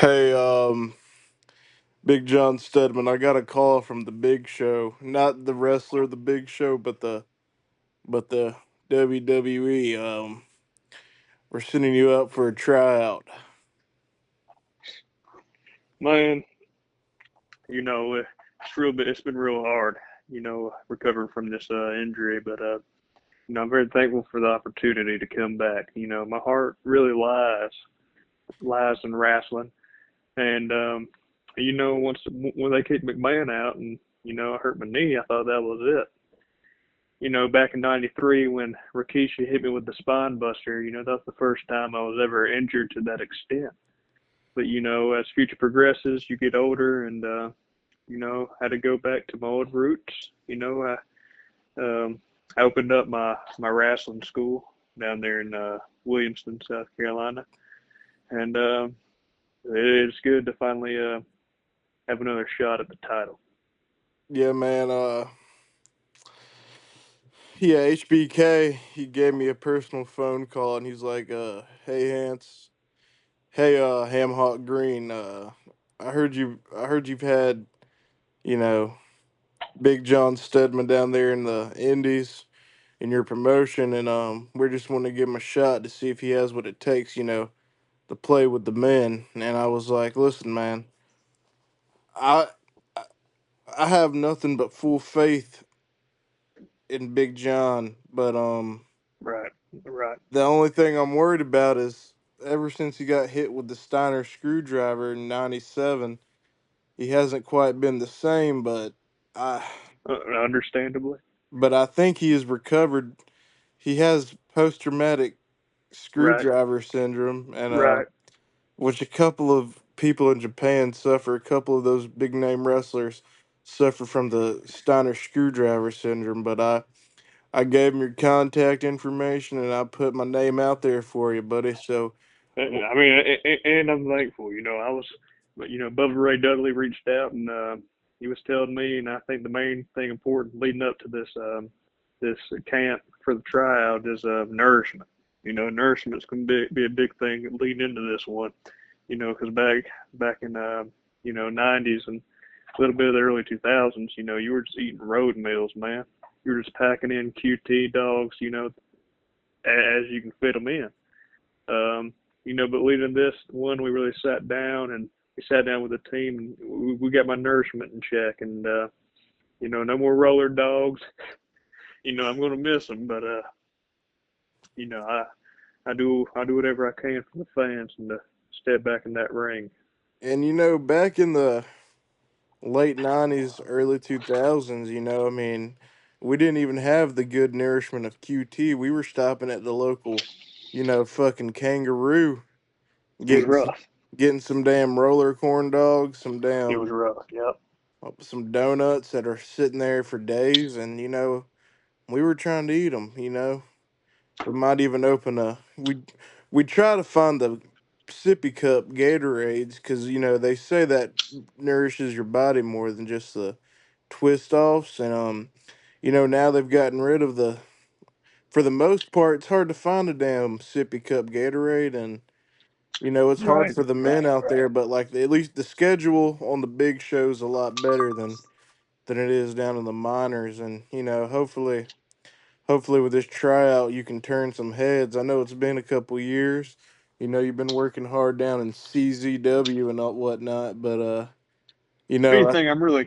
Hey, Big John Stedman, I got a call from the Big Show, not the wrestler, the Big Show, but the WWE. We're sending you up for a tryout. Man, it's been real hard, recovering from this injury, but I'm very thankful for the opportunity to come back. My heart really lies in wrestling, and once when they kicked McMahon out, and I hurt my knee, I thought that was it. Back in '93 when Rikishi hit me with the spine buster, that's the first time I was ever injured to that extent. But as future progresses, you get older, and had to go back to my old roots. I opened up my wrestling school down there in Williamston, South Carolina, and it's good to finally have another shot at the title. Yeah, man. Yeah, HBK. He gave me a personal phone call, and he's like, "Hey, Hans. Hey, Ham Hot Green. I heard you. I heard you've had, you know, Big John Stedman down there in the Indies." In your promotion, and we're just wanting to give him a shot to see if he has what it takes, to play with the men. And I was like, listen, man, I I have nothing but full faith in Big John, but Right, right, the only thing I'm worried about is ever since he got hit with the Steiner screwdriver in '97, he hasn't quite been the same. I understandably. but I think he has recovered. He has post traumatic Right, screwdriver syndrome, and right. which a couple of people in Japan suffer. A couple of those big name wrestlers suffer from the Steiner screwdriver syndrome. But I gave him your contact information and I put my name out there for you, buddy. So w- I mean, and I'm thankful. But Bubba Ray Dudley reached out and he was telling me, and I think the main thing important leading up to this camp for the tryout is nourishment. Nourishment's going to be a big thing leading into this one. Because back in '90s and a little bit of the early 2000s, you were just eating road meals, man. You were just packing in QT dogs, as you can fit them in. Um, but leading this one, we really sat down and we sat down with the team and we got my nourishment in check. And no more roller dogs. I'm going to miss them, but you know, I I do whatever I can for the fans and to step back in that ring. and back in the late '90s, early 2000s, I mean, we didn't even have the good nourishment of QT. We were stopping at the local, fucking Kangaroo, It was getting some, rough. getting some damn roller corn dogs, It was rough. Yep. some donuts that are sitting there for days, and we were trying to eat them. We might even open a we try to find the sippy cup Gatorades because they say that nourishes your body more than just the twist offs, and now they've gotten rid of the for the most part it's hard to find a damn sippy cup Gatorade, and it's hard Right. for the men Right. out Right. there, but like at least the schedule on the big show's a lot better than it is down in the minors, and hopefully with this tryout you can turn some heads. I know it's been a couple years. You've been working hard down in CZW and all whatnot, but you If know, I, anything, I'm really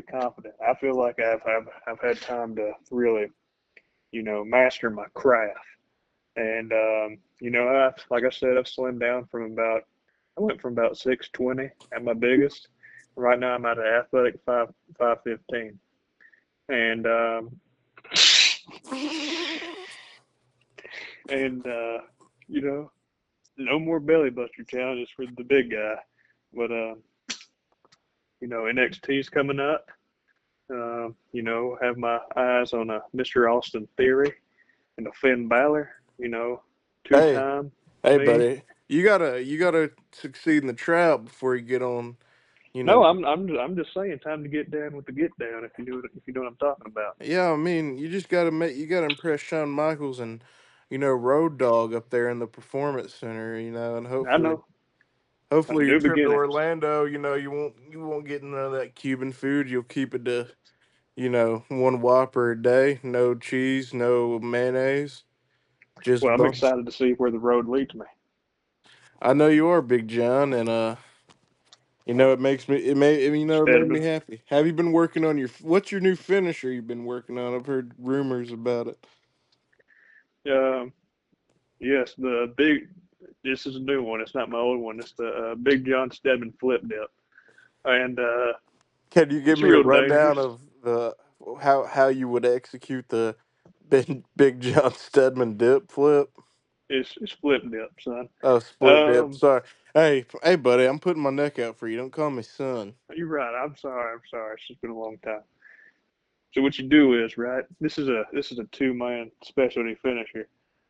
confident. I feel like I've had time to really master my craft. And like I said, I've slimmed down from about I went from about 620 at my biggest. Right now I'm at an athletic 515, and and you know no more belly buster challenges for the big guy. But NXT's coming up. Have my eyes on a Mr. Austin Theory and a Finn Balor. Two hey, time hey, me. buddy, you gotta succeed in the tryout before you get on. You No, know, I'm just saying, time to get down with the get down. If you know what I'm talking about. yeah, I mean, you gotta impress Shawn Michaels and Road Dogg up there in the Performance Center. And I hopefully know. A Hopefully, your new trip to beginnings. Orlando, you won't get none of that Cuban food. You'll keep it to one Whopper a day, no cheese, no mayonnaise, Well, just I'm bunch. excited to see where the road leads me. I know you are, Big John, and it makes me it made me Stedman. happy. Have you been working on what's your new finisher you've been working on? I've heard rumors about it. Um, yes, the big. This is a new one. It's not my old one. It's the Big John Stedman flip dip, and Can you give it's me a real rundown dangerous. of the how you would execute the Big John Stedman dip flip? It's flip dip, son. Oh, split dip. Um, Sorry. Hey, buddy, I'm putting my neck out for you. Don't call me son. you're right. I'm sorry. I'm sorry. It's just been a long time. So what you do is right. This is a two-man specialty finisher.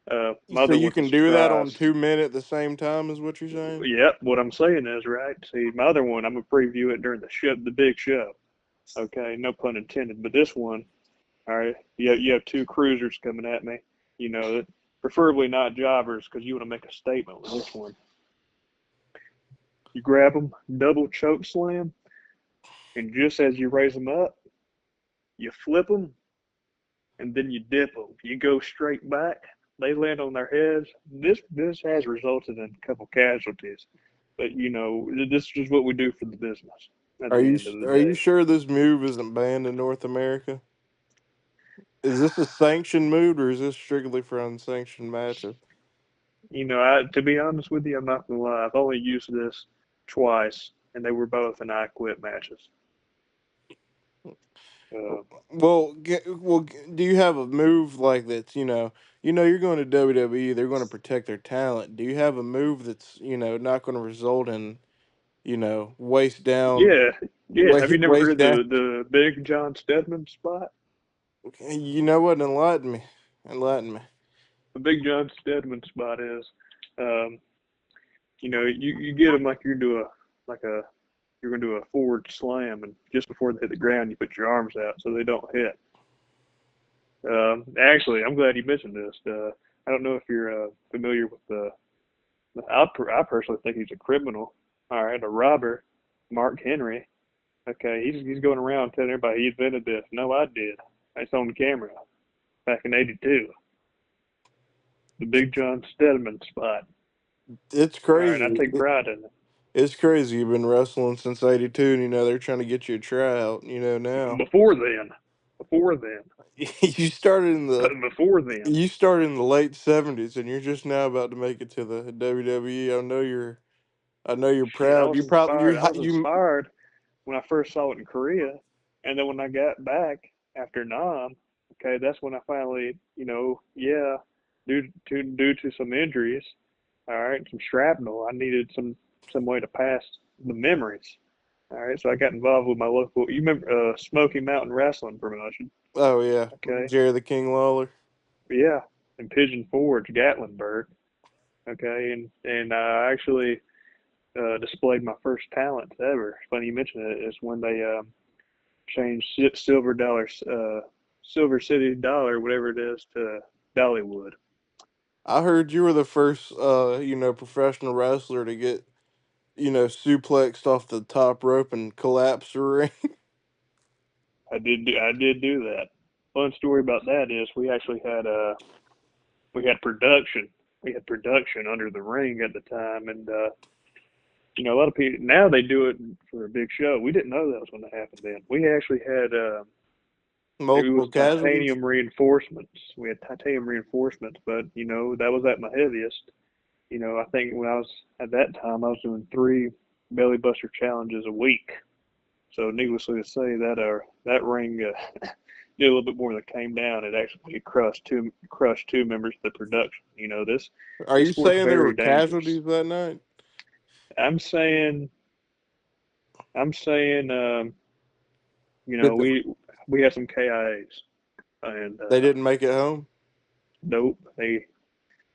So Mother you was a can do that on surprise. 2 men at the same time, is what you're saying? Yep. What I'm saying is right. See, my other one, I'm gonna preview it during the show, the big show. Okay, no pun intended. But this one, all right, you have two cruisers coming at me. Preferably not jobbers because you want to make a statement with this one. You grab them, double choke slam, and just as you raise them up, you flip them, and then you dip them. You go straight back. They land on their heads. This has resulted in a couple casualties, but this is just what we do for the business. At Are the you end of the are you day, sure this move isn't banned in North America? Is this a sanctioned move or is this strictly for unsanctioned matches? to be honest with you, I'm not gonna lie. I've only used this twice, and they were both in I Quit matches. Uh, Do you have a move like that's you're going to WWE, they're going to protect their talent. Do you have a move that's not going to result in waist down, yeah, yeah. Have you never waist heard down? the Big John Stedman spot? You know what? Enlighten me. The Big John Stedman spot is, um, you get them like you're gonna do a forward slam, and just before they hit the ground, you put your arms out so they don't hit. Actually, I'm glad you mentioned this. I don't know if you're familiar with the. I personally think he's a criminal. All right, a robber, Mark Henry. Okay, he's going around telling everybody he invented this. No, I did. It's on camera back in '82. The Big John Stedman spot. It's All right, I crazy. take pride in it. It's crazy. You've been wrestling since '82, and they're trying to get you a tryout. Now Before then, before then, you started in the before then. you started in the late '70s, and you're just now about to make it to the WWE. I know you're Shit, I proud. was You probably inspired. I was you inspired when I first saw it in Korea, and then when I got back after Nam, okay, that's when I finally, yeah, due to some injuries, all right, some shrapnel, I needed some way to pass the memories. All right, so I got involved with my local. You remember Smoky Mountain Wrestling promotion? Oh yeah, Okay, Jerry the King Lawler. yeah, in Pigeon Forge, Gatlinburg. Okay, and I actually displayed my first talent ever. Funny you mention it. Is when they changed silver dollars, Silver City dollar, whatever it is, to Dollywood. I heard you were the first professional wrestler to get suplexed off the top rope and collapse the ring. I did do that. Fun story about that is we actually had production. We had production under the ring at the time, and a lot of people now they do it for a big show. We didn't know that was going to happen then. We actually had it was Multiple casualties. titanium reinforcements. We had titanium reinforcements, but that was at my heaviest. I think when I was at that time, I was doing 3 belly buster challenges a week. So needlessly to say, that ring did a little bit more than came down. It actually crushed two members of the production. Are This you sport's saying there were very dangerous. casualties that night? I'm saying I'm saying Did the, we had some KIAs, and they didn't make it home? nope, they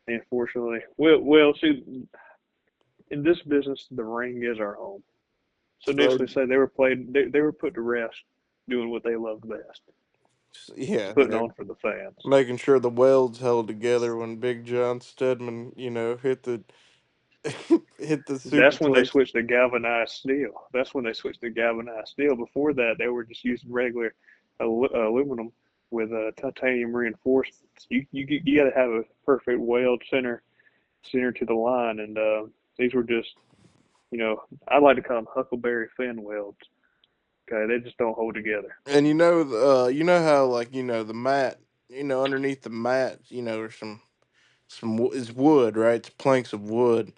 unfortunately well see, in this business the ring is our home. So So needless to say, they were put to rest doing what they loved best, yeah, putting they're on for the fans. making sure the welds held together when Big John Stedman, hit the hit the That's when they superplex. switched to galvanized steel. That's when they switched to galvanized steel. Before that, they were just using regular aluminum with titanium reinforcements. You got to have a perfect weld center to the line, and these were just, I like to call them Huckleberry Finn welds. Okay, they just don't hold together. And you know how like the mat, underneath the mat, there's is wood, right? It's planks of wood.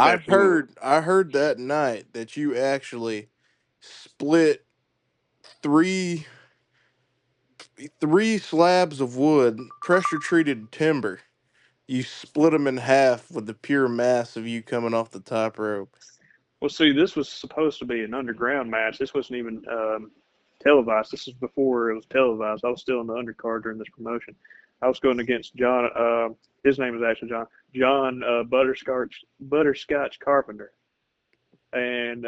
Absolutely. I heard that night that you actually split three three slabs of wood, pressure treated timber. You split them in half with the pure mass of you coming off the top rope. Well, see, this was supposed to be an underground match. This wasn't even televised. This is before it was televised. I was still in the undercard during this promotion. I was going against John. His name is actually John. John Butterscotch Carpenter, and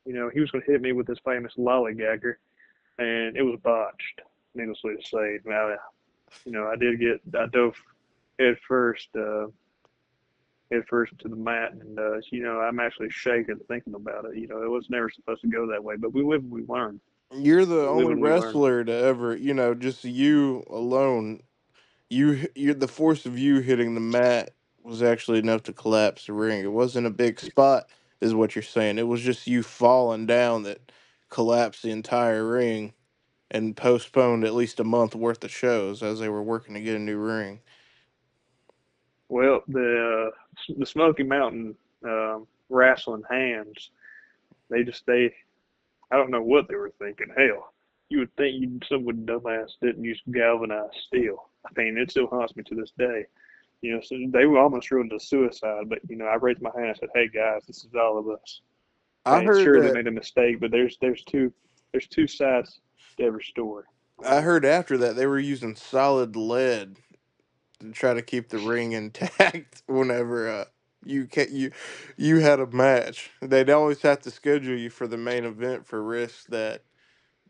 he was going to hit me with his famous lollygagger, and it was botched. Needlessly to say, now I dove head first. Head first to the mat, and I'm actually shaking thinking about it. It was never supposed to go that way, but we live and we learn. You're the We live only and we learn. wrestler to ever, just you alone. You the force of you hitting the mat was actually enough to collapse the ring. It wasn't a big spot, is what you're saying. It was just you falling down that collapsed the entire ring and postponed at least a month worth of shows as they were working to get a new ring. Well, the Smoky Mountain wrestling hands, they I don't know what they were thinking. Hell, you would think someone dumbass didn't use galvanized steel. I mean, it still haunts me to this day. So they were almost ruined to suicide, but I raised my hand and said, "Hey guys, this is all of us." I And heard sure, they that made a mistake, but there's two sides to every story. I heard after that they were using solid lead to try to keep the ring intact whenever you had a match. They'd always have to schedule you for the main event for risk that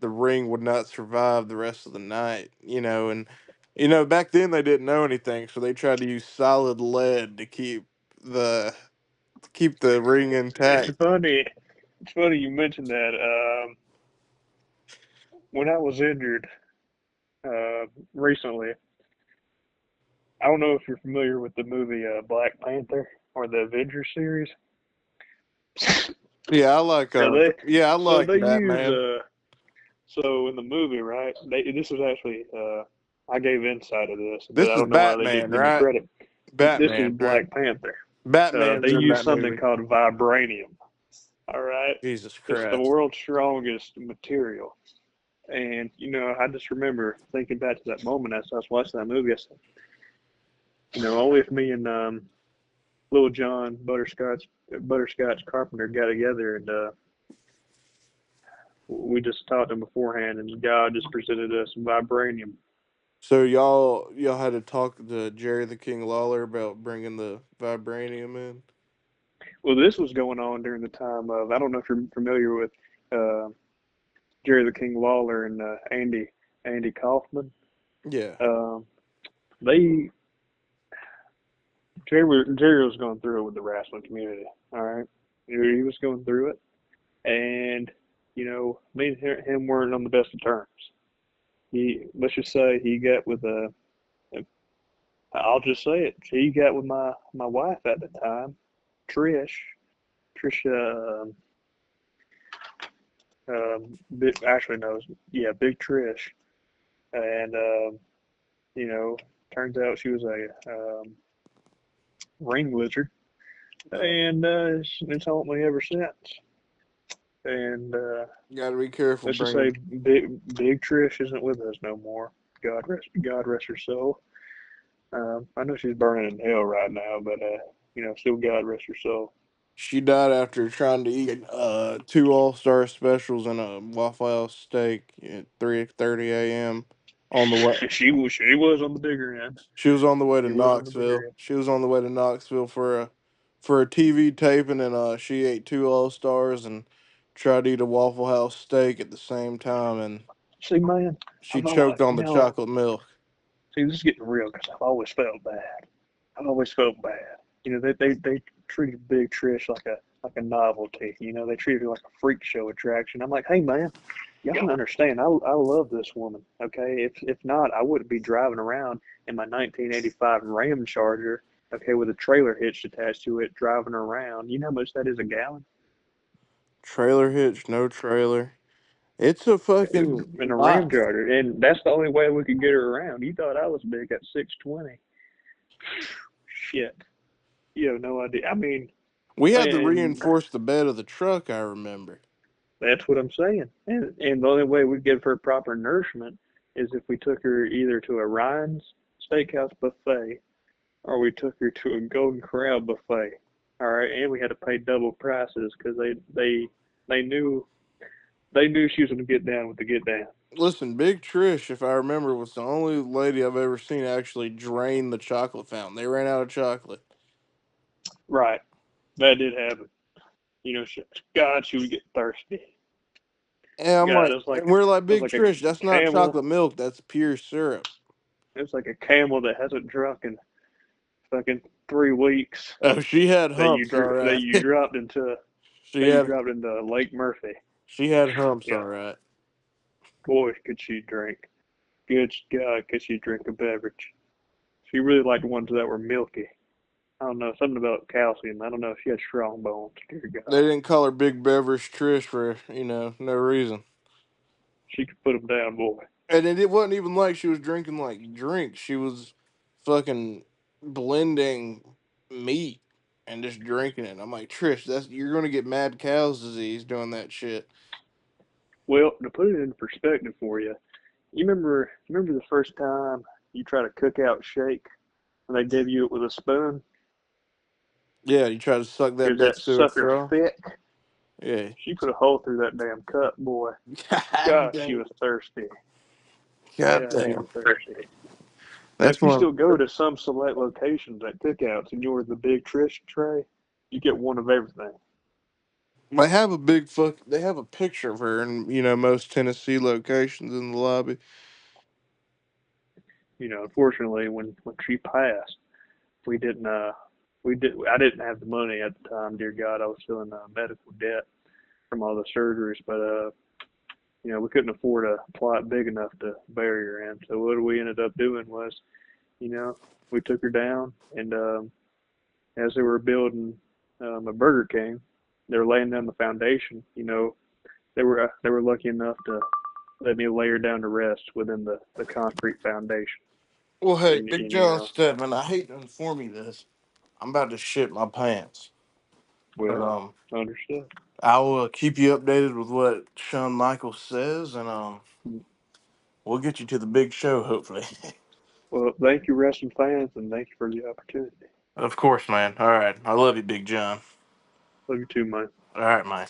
the ring would not survive the rest of the night, and back then they didn't know anything, so they tried to use solid lead the to keep the ring It's intact. funny. It's funny you mentioned that. When I was injured recently, I don't know if you're familiar with the movie Black Panther or the Avengers series. Yeah, So they I so like they use Batman. so in the movie, right? This was actually I gave insight of this, but This I is don't know why they Batman, didn't give me right? credit. This was Batman, right? Black Panther. They Batman's in use that something movie. called vibranium. All right, Jesus it's the Christ. world's strongest material. And I just remember thinking back to that moment as I was watching that movie. I said, only if me and Little John Butterscotch Carpenter got together and we just talked to him beforehand, and God just presented us vibranium. So y'all had to talk to Jerry the King Lawler about bringing the vibranium in. Well, this was going on during the time of, I don't know if you're familiar with uh, Jerry the King Lawler and Andy Kaufman. Yeah. Um, they Jerry was going through it with the wrestling community. All right, he was going through it, and me and him weren't on the best of terms. Let's just say he got with I'll just say it. He got with my wife at the time, Trish. Trisha, actually knows, yeah, Big Trish, and you know, turns out she was a ring lizard, and it's haunted me ever since. And Got to be careful let's just say bringing. Big Trish isn't with us no more. God rest her soul. I know she's burning in hell right now, but still God rest her soul. She died after trying to eat two All-Star specials and a Waffle House steak at 3:30 a.m. on the way. She was on the bigger end. She was on the way to She was on the bigger Knoxville. end. She was on the way to Knoxville for a TV taping, and she ate two All Stars and tried to eat a Waffle House steak at the same time, and See, man, she I'm not like, choked on the chocolate milk. see, this is getting real because I've always felt bad. I've always felt bad. They treated Big Trish like a novelty. You know, they treated her like a freak show attraction. I'm like, hey man, y'all don't understand. I love this woman. Okay, if not, I wouldn't be driving around in my 1985 Ram Charger. Okay, with a trailer hitch attached to it, driving around. You know how much that is a gallon? Trailer hitch, no trailer. It's a fucking In a Ram lot. Charger, and that's the only way we could get her around. You thought I was big at 620? Shit, you have no idea. I mean, We had to and reinforce the bed of the truck, I remember. that's what I'm saying. And the only way we give her proper nourishment is if we took her either to a Ryan's Steakhouse buffet or we took her to a Golden Corral buffet. All right, and we had to pay double prices because they knew they knew she was going to get down with the get down. Listen, Big Trish, if I remember, was the only lady I've ever seen actually drain the chocolate fountain. They ran out of chocolate. Right, that did happen. You know, God, she would get thirsty. And I'm God, like, and we're like, it was Big like a Trish, that's not camel. chocolate milk, that's pure syrup. It was like a camel that hasn't drunk in fucking 3 weeks Oh, she had humps, all that right. you dropped into she had Lake Murphy. she had humps, all Yeah, right. boy, could she drink. Good God, could she drink a beverage. She really liked ones that were milky. I don't know, something about calcium. I don't know if she had strong bones. Dear They God. didn't call her Big Beverage Trish for, no reason. She could put them down, boy. And it wasn't even like she was drinking like drinks. She was fucking blending meat and just drinking it. I'm like, Trish, that's you're gonna get mad cow's disease doing that shit. Well, to put it in perspective for you, you remember the first time you tried a cookout shake and they gave you it with a spoon Yeah, you try to suck that because bitch that through a sucker straw. thick. Yeah. She put a hole through that damn cup, boy. God Gosh, she damn. was thirsty. God God damn. damn thirsty. And That's if you one. still go to some select locations at cookouts and you order the big Trish tray, you get one of everything. They have a big fuck. They have a picture of her in most Tennessee locations in the lobby. You know, unfortunately, when she passed, we didn't we did I didn't have the money at the time. Dear God, I was still in medical debt from all the surgeries, but you know, we couldn't afford a plot big enough to bury her in. So what we ended up doing was, you know, we took her down, and as they were building a Burger King, they were laying down the foundation. You know, they were lucky enough to let me lay her down to rest within the concrete foundation. Well, hey, Big And you John know, Stedman, I hate to inform you this. I'm about to shit my pants. But well, understood. I will keep you updated with what Shawn Michaels says, and we'll get you to the big show, hopefully. Well, thank you, wrestling fans, and thank you for the opportunity. Of course, man. All right. I love you, Big John. Love you too, man. All right, man.